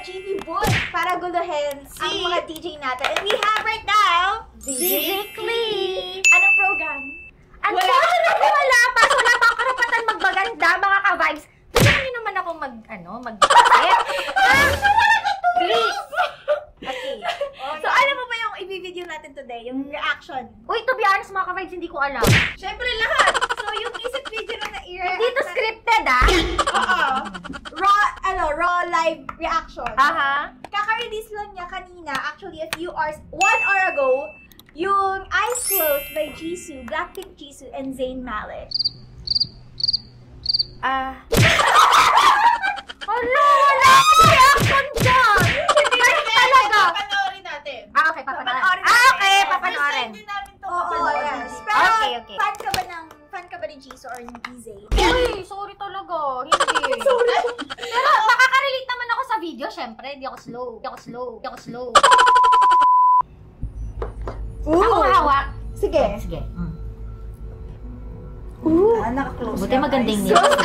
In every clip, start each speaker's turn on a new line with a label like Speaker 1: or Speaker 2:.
Speaker 1: GV booth para guluhin ang mga DJ natin. And we have right now,
Speaker 2: DJ Clee!
Speaker 1: Anong program?
Speaker 2: Unfortunately, wala pa. So, wala pa ang karapatan magbaganda, mga ka-vibes. Tulungan niyo naman ako mag-isip. Please! Okay.
Speaker 1: So, alam mo ba yung i-video natin today? Yung reaction?
Speaker 2: Uy, to be honest, mga ka-vibes, hindi ko alam.
Speaker 1: Siyempre lahat. So, yung isip video na i-react.
Speaker 2: Hindi to scripted, ah?
Speaker 1: Oo. Raw live reaction.
Speaker 2: Aha.
Speaker 1: Kaka-release lang niya kanina, actually a few hours, 1 hour ago, yung Eyes Closed by Jisoo, Blackpink Jisoo, and Zayn Malik.
Speaker 2: Wala reaction dyan! Hindi talaga!
Speaker 1: Papanoorin natin.
Speaker 2: Okay, papanoorin. Okay, papanoorin.
Speaker 1: First time din namin ito papanoorin.
Speaker 2: Yes.
Speaker 1: Pero,
Speaker 2: Okay.
Speaker 1: fan ka ba ni Jisoo or ni Zayn?
Speaker 2: Uy, sorry talaga. Hindi.
Speaker 1: Sorry.
Speaker 2: Pero makaka-relate naman ako sa video, syempre. Hindi ako slow. Ako hawak.
Speaker 1: Sige.
Speaker 2: Sige.
Speaker 1: Naka-close.
Speaker 2: Buti magandang
Speaker 1: So,
Speaker 2: news.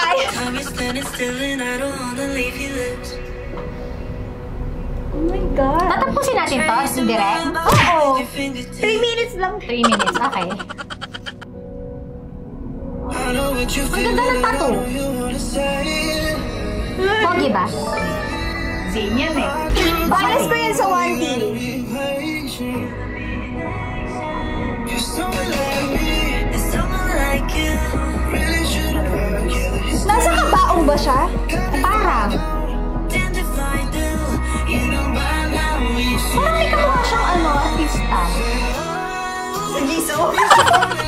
Speaker 1: Oh my God.
Speaker 2: Tatampusin natin to, direct?
Speaker 1: Oo. 3 minutes lang.
Speaker 2: 3 minutes, okay. Ang ganda ng tattoo. Pogi ba?
Speaker 1: Zayn yan eh. Bias ko yan sa 1D. Nasa kabaong ba siya?
Speaker 2: Parang. Parang may kamukha siyang artista.
Speaker 1: Sa Jisoo?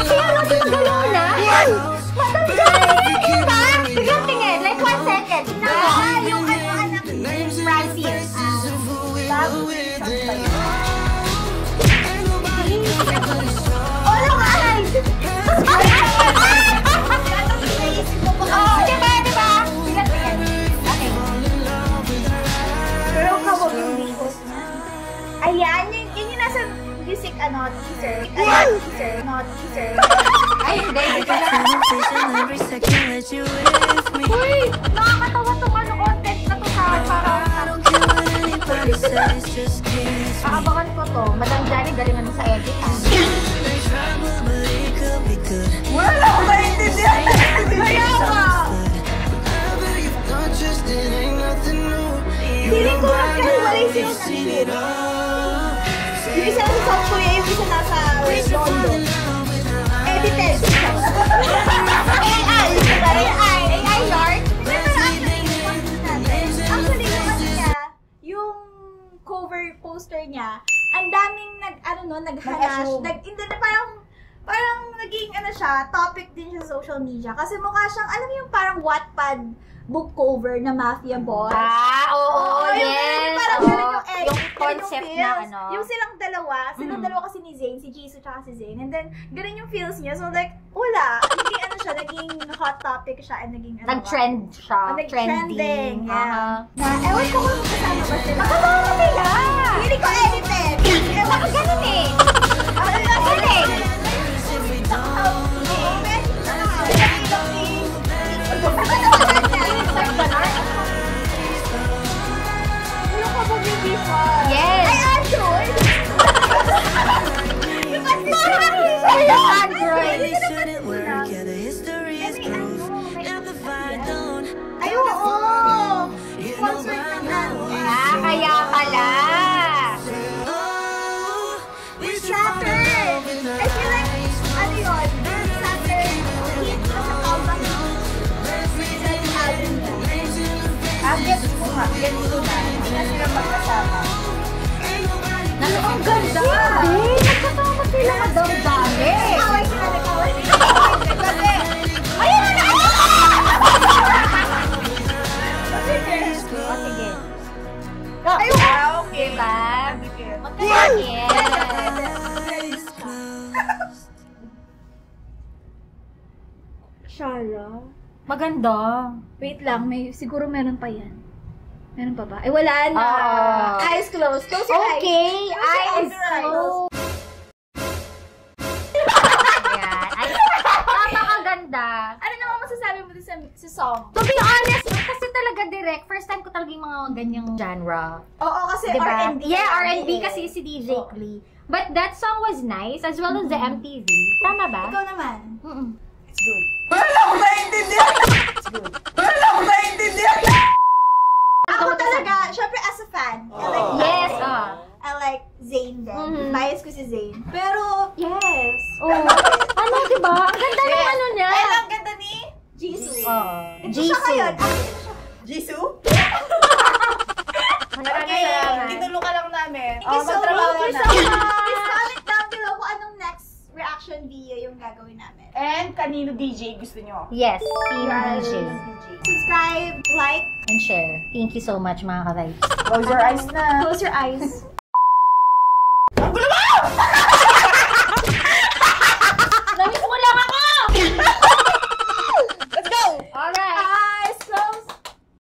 Speaker 2: Siya lang sila galaw na?
Speaker 1: Yan!
Speaker 2: Madam Johnny! Diba? Biglang tingin, like 1 second. Tingnan mo.
Speaker 1: Yung anak ni Francis. Oh, guys!
Speaker 2: Oh, diba? Biglang tingin. Okay.
Speaker 1: Pero kabog yung bihos niya. Ayan, yun yung nasa music, teaser. Teaser.
Speaker 2: Ay, hindi. Uy! Nakakatawa tong content na to sa parang Aabangan ko to. Madam Johnny, galingan mo sa edit, ha?
Speaker 1: Wala ko maintindihan! Kaya nga! Feeling ko magkahiwalay silang kanina. Yung isa nasa South Korea, yung isa nasa London. Edited. AI, Lord. Actually, naman niya, yung cover poster niya, ang daming naghanas, parang naging siya, topic din siya sa social media. Kasi mukha siyang, alam mo yung parang Wattpad book cover na mafia boss.
Speaker 2: Oo, yes.
Speaker 1: Parang ganun yung
Speaker 2: concept na
Speaker 1: Yung silang dalawa kasi ni Zayn, si Jisoo tsaka si Zayn. And then, ganun yung feels niya. So like, wala. Naging hot topic siya and naging
Speaker 2: nag-trend siya.
Speaker 1: Nag-trending.
Speaker 2: Yeah.
Speaker 1: Ewan ko kung kasama ba sila.
Speaker 2: Kasama sila!
Speaker 1: Hindi ko edited.
Speaker 2: Bakit ganun eh? Galing! Yes!
Speaker 1: Ay, Android!
Speaker 2: Android!
Speaker 1: Ay, oo! Sponsor ng
Speaker 2: Kaya pala!
Speaker 1: Saturn! I feel like, yun? Saturn, hit ko sa album niya.
Speaker 2: Gets ko na. Hindi na sila magkasama. Ang ganda! Nagkasama sila madami-dami!
Speaker 1: Kaway sila, nagkaway sila.
Speaker 2: Ayun na! Sige.
Speaker 1: Ayun!
Speaker 2: Okay ba? Magkasakit.
Speaker 1: Shara.
Speaker 2: Maganda.
Speaker 1: Wait lang, siguro meron pa yan. Meron pa ba? Ay, wala na. Eyes closed. Close your eyes.
Speaker 2: Okay,
Speaker 1: Close your
Speaker 2: eyes closed. Ayan. Napakaganda.
Speaker 1: Ano naman masasabi mo sa song?
Speaker 2: To be honest, kasi talaga direct, first time ko talaga yung mga ganyang genre.
Speaker 1: Oo, kasi
Speaker 2: Diba?
Speaker 1: R&B.
Speaker 2: Yeah, R&B kasi si DJ Klee. But that song was nice, as well as the MTV. Tama ba?
Speaker 1: Ikaw naman.
Speaker 3: It's good. Wala ko maintindihan! It's good. Wala ko maintindihan!
Speaker 1: Ako talaga, syempre as a fan, I like
Speaker 2: Yes,
Speaker 1: I like Zayn din. Bias ko si Zayn. Pero, yes.
Speaker 2: Oh. Ano, diba? Ang ganda ng ano niya.
Speaker 1: Ay, ang ganda ni Jisoo. Ito siya
Speaker 2: Jisoo.
Speaker 1: ngayon.
Speaker 3: Jisoo?
Speaker 2: Okay,
Speaker 3: Titulo ka lang namin.
Speaker 1: Thank you so
Speaker 3: magtrabaho
Speaker 1: much.
Speaker 3: na.
Speaker 1: Please comment down below kung anong next reaction video yung gagawin namin.
Speaker 3: And kanino DJ gusto nyo?
Speaker 2: Yes, Team
Speaker 1: Yes.
Speaker 2: DJ.
Speaker 1: Subscribe, like,
Speaker 2: And share. Thank you so much, mga ka-vibes.
Speaker 3: Close your eyes na.
Speaker 1: close your eyes.